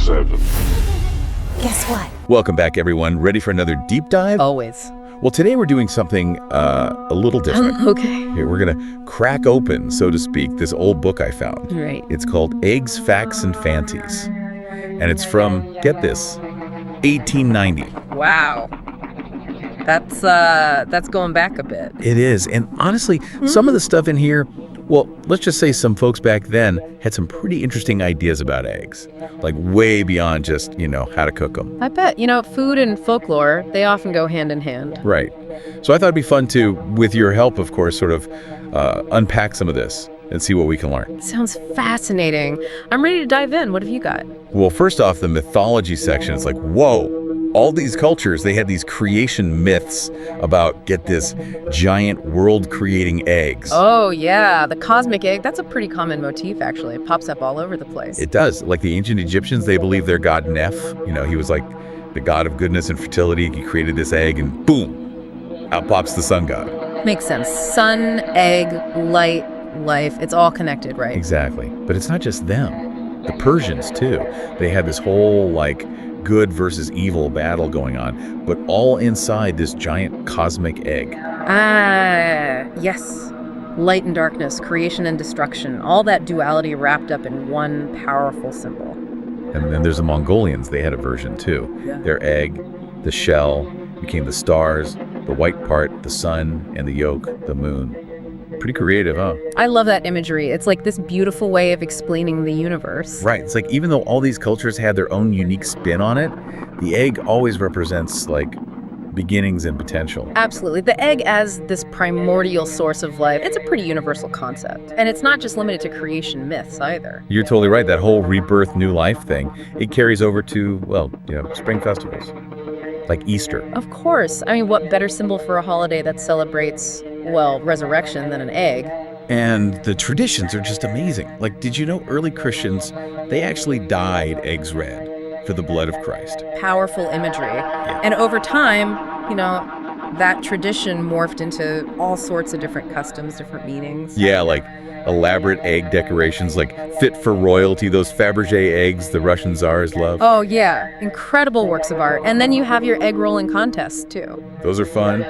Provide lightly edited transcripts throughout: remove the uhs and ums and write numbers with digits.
7. Guess what? Welcome back, everyone. Ready for another deep dive? Always. Well, today we're doing something a little different. Okay. Here, we're going to crack open, so to speak, this old book I found. Right. It's called Eggs, Facts, and Fancies. And it's from, get this, 1890. Wow. That's going back a bit. It is. And honestly, some of the stuff in here, well, let's just say some folks back then had some pretty interesting ideas about eggs. Like way beyond just, how to cook them. I bet. Food and folklore, they often go hand in hand. Right. So I thought it'd be fun to, with your help, of course, sort of unpack some of this and see what we can learn. Sounds fascinating. I'm ready to dive in. What have you got? Well, first off, the mythology section, it's like, whoa. All these cultures, they had these creation myths about, get this, giant world-creating eggs. Oh, yeah. The cosmic egg, that's a pretty common motif, actually. It pops up all over the place. It does. Like the ancient Egyptians, they believed their god Neph, he was like the god of goodness and fertility. He created this egg and boom, out pops the sun god. Makes sense. Sun, egg, light, life, it's all connected, right? Exactly. But it's not just them. The Persians, too. They had this whole, good versus evil battle going on, but all inside this giant cosmic egg. Ah, yes. Light and darkness, creation and destruction, all that duality wrapped up in one powerful symbol. And then there's the Mongolians. They had a version, too. Yeah. Their egg, the shell, became the stars, the white part, the sun, and the yolk, the moon. Pretty creative, huh? I love that imagery. It's like this beautiful way of explaining the universe. Right. It's like even though all these cultures had their own unique spin on it, the egg always represents beginnings and potential. Absolutely. The egg as this primordial source of life, it's a pretty universal concept. And it's not just limited to creation myths either. You're totally right. That whole rebirth, new life thing, it carries over to, spring festivals, like Easter. Of course. I mean, what better symbol for a holiday that celebrates, resurrection than an egg? And the traditions are just amazing. Did you know early Christians, they actually dyed eggs red for the blood of Christ? Powerful imagery. And over time, that tradition morphed into all sorts of different customs, different meanings. Yeah, elaborate egg decorations, fit for royalty, those Fabergé eggs the Russian czars love. Oh, yeah. Incredible works of art. And then you have your egg rolling contests, too. Those are fun.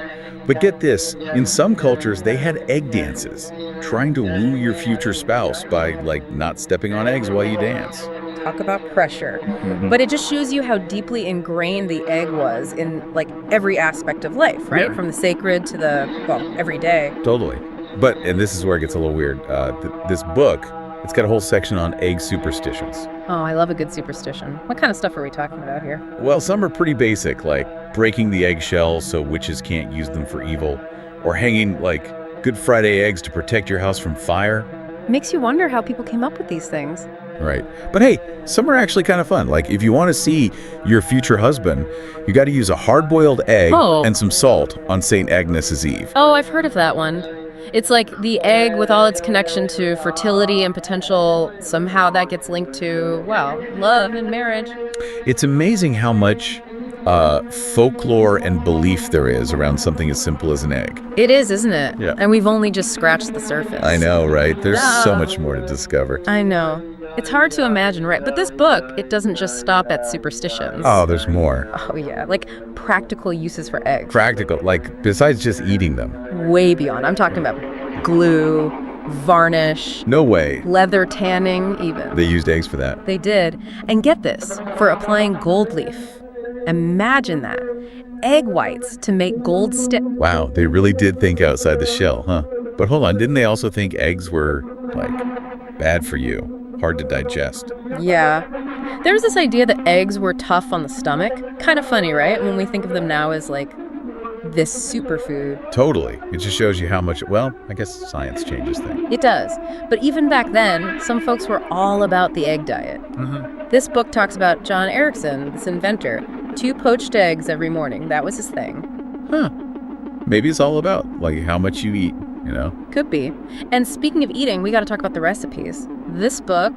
But get this, in some cultures, they had egg dances, trying to woo your future spouse by, not stepping on eggs while you dance. Talk about pressure. Mm-hmm. But it just shows you how deeply ingrained the egg was in, every aspect of life, right? Yeah. From the sacred to the, everyday. Totally. But, and this is where it gets a little weird, this book, it's got a whole section on egg superstitions. Oh, I love a good superstition. What kind of stuff are we talking about here? Well, some are pretty basic, like breaking the eggshells so witches can't use them for evil, or hanging, Good Friday eggs to protect your house from fire. Makes you wonder how people came up with these things. Right. But hey, some are actually kind of fun. If you want to see your future husband, you got to use a hard-boiled egg and some salt on St. Agnes's Eve. Oh, I've heard of that one. It's like the egg with all its connection to fertility and potential, somehow that gets linked to, love and marriage. It's amazing how much folklore and belief there is around something as simple as an egg. It is, isn't it? Yeah. And we've only just scratched the surface. I know, right? There's so much more to discover. I know. It's hard to imagine, right? But this book, it doesn't just stop at superstitions. Oh, there's more. Oh, yeah. Practical uses for eggs. Practical, besides just eating them. Way beyond. I'm talking about glue, varnish. No way. Leather tanning, even. They used eggs for that. They did. And get this, for applying gold leaf. Imagine that. Egg whites to make gold stick. Wow, they really did think outside the shell, huh? But hold on, didn't they also think eggs were, bad for you? Hard to digest? Yeah. There's this idea that eggs were tough on the stomach. Kind of funny, right? When we think of them now as, this superfood. Totally. It just shows you how much, I guess science changes things. It does. But even back then, some folks were all about the egg diet. Mm-hmm. This book talks about John Erickson, this inventor. 2 poached eggs every morning. That was his thing. Huh. Maybe it's all about, how much you eat, Could be. And speaking of eating, we got to talk about the recipes. This book,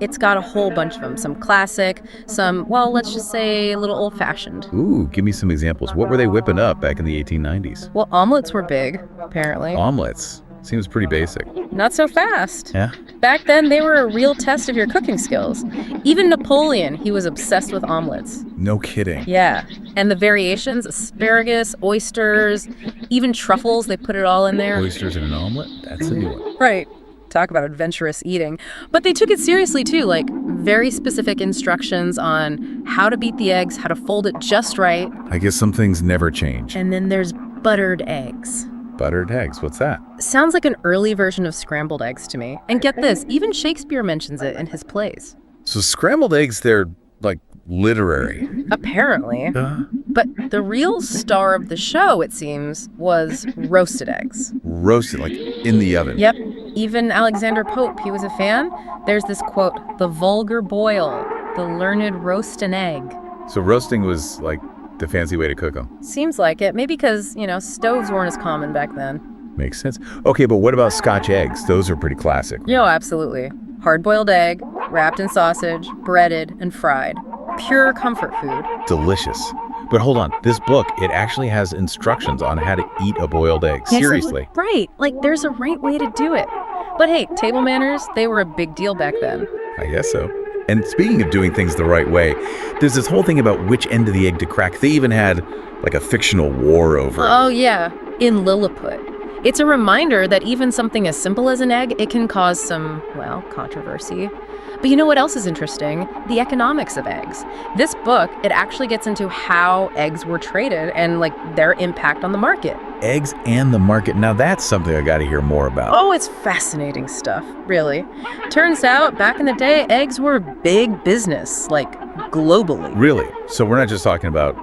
it's got a whole bunch of them. Some classic, some, let's just say a little old-fashioned. Ooh, give me some examples. What were they whipping up back in the 1890s? Well, omelets were big, apparently. Omelets. Seems pretty basic. Not so fast. Yeah? Back then, they were a real test of your cooking skills. Even Napoleon, he was obsessed with omelets. No kidding. Yeah. And the variations, asparagus, oysters, even truffles, they put it all in there. Oysters in an omelet? That's a new one. Right. Talk about adventurous eating. But they took it seriously, too, like very specific instructions on how to beat the eggs, how to fold it just right. I guess some things never change. And then there's buttered eggs. Buttered eggs, what's that? Sounds like an early version of scrambled eggs to me. And get this, even Shakespeare mentions it in his plays. So scrambled eggs, they're like literary. Apparently. But the real star of the show, it seems, was roasted eggs. Roasted, like in the oven. Yep. Even Alexander Pope, he was a fan. There's this quote, "The vulgar boil, the learned roast an egg." So roasting was like the fancy way to cook them. Seems like it. Maybe because, stoves weren't as common back then. Makes sense. Okay, but what about Scotch eggs? Those are pretty classic. Yo, absolutely. Hard-boiled egg, wrapped in sausage, breaded, and fried. Pure comfort food. Delicious. But hold on, this book, it actually has instructions on how to eat a boiled egg. Seriously. Right. Like, there's a right way to do it. But hey, table manners, they were a big deal back then. I guess so. And speaking of doing things the right way, there's this whole thing about which end of the egg to crack. They even had like a fictional war over it. Oh, yeah. In Lilliput. It's a reminder that even something as simple as an egg, it can cause some, controversy. But you know what else is interesting? The economics of eggs. This book, it actually gets into how eggs were traded and, their impact on the market. Eggs and the market. Now that's something I got to hear more about. Oh, it's fascinating stuff, really. Turns out, back in the day, eggs were big business, globally. Really? So we're not just talking about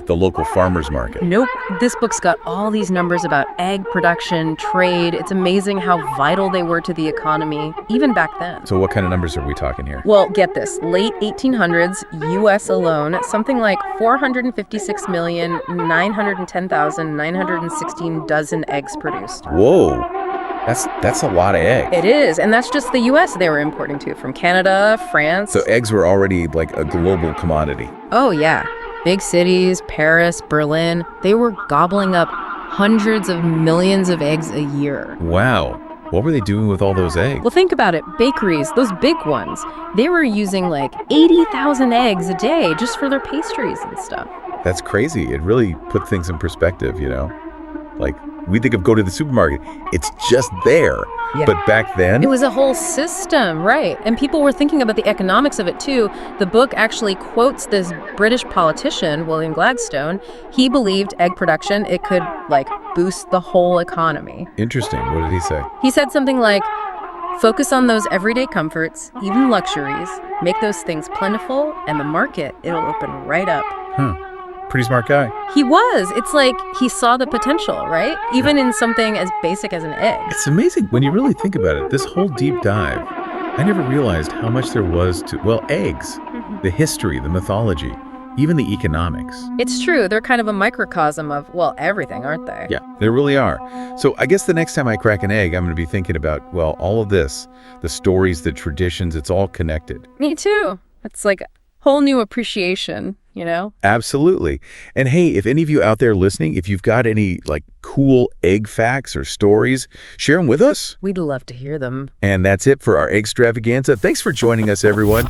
the local farmers market. Nope. This book's got all these numbers about egg production, trade. It's amazing how vital they were to the economy, even back then. So what kind of numbers are we talking here? Well, get this. Late 1800s, U.S. alone, something like 456,910,916 dozen eggs produced. Whoa. That's a lot of eggs. It is, and that's just the U.S. they were importing to, from Canada, France. So eggs were already a global commodity. Oh, yeah. Big cities, Paris, Berlin, they were gobbling up hundreds of millions of eggs a year. Wow. What were they doing with all those eggs? Well, think about it. Bakeries, those big ones, they were using 80,000 eggs a day just for their pastries and stuff. That's crazy. It really put things in perspective, we think of go to the supermarket. It's just there. Yeah. But back then, it was a whole system, right? And people were thinking about the economics of it too. The book actually quotes this British politician, William Gladstone. He believed egg production, it could boost the whole economy. Interesting. What did he say? He said something like, focus on those everyday comforts, even luxuries, make those things plentiful, and the market, it'll open right up. Pretty smart guy. He was. It's he saw the potential, right? Even in something as basic as an egg. It's amazing when you really think about it. This whole deep dive, I never realized how much there was to, eggs, the history, the mythology, even the economics. It's true. They're kind of a microcosm of, everything, aren't they? Yeah, they really are. So I guess the next time I crack an egg, I'm going to be thinking about, all of this, the stories, the traditions, it's all connected. Me too. It's a whole new appreciation, Absolutely. And hey, if any of you out there listening, if you've got any cool egg facts or stories, share them with us. We'd love to hear them. And that's it for our Eggstravaganza. Thanks for joining us, everyone.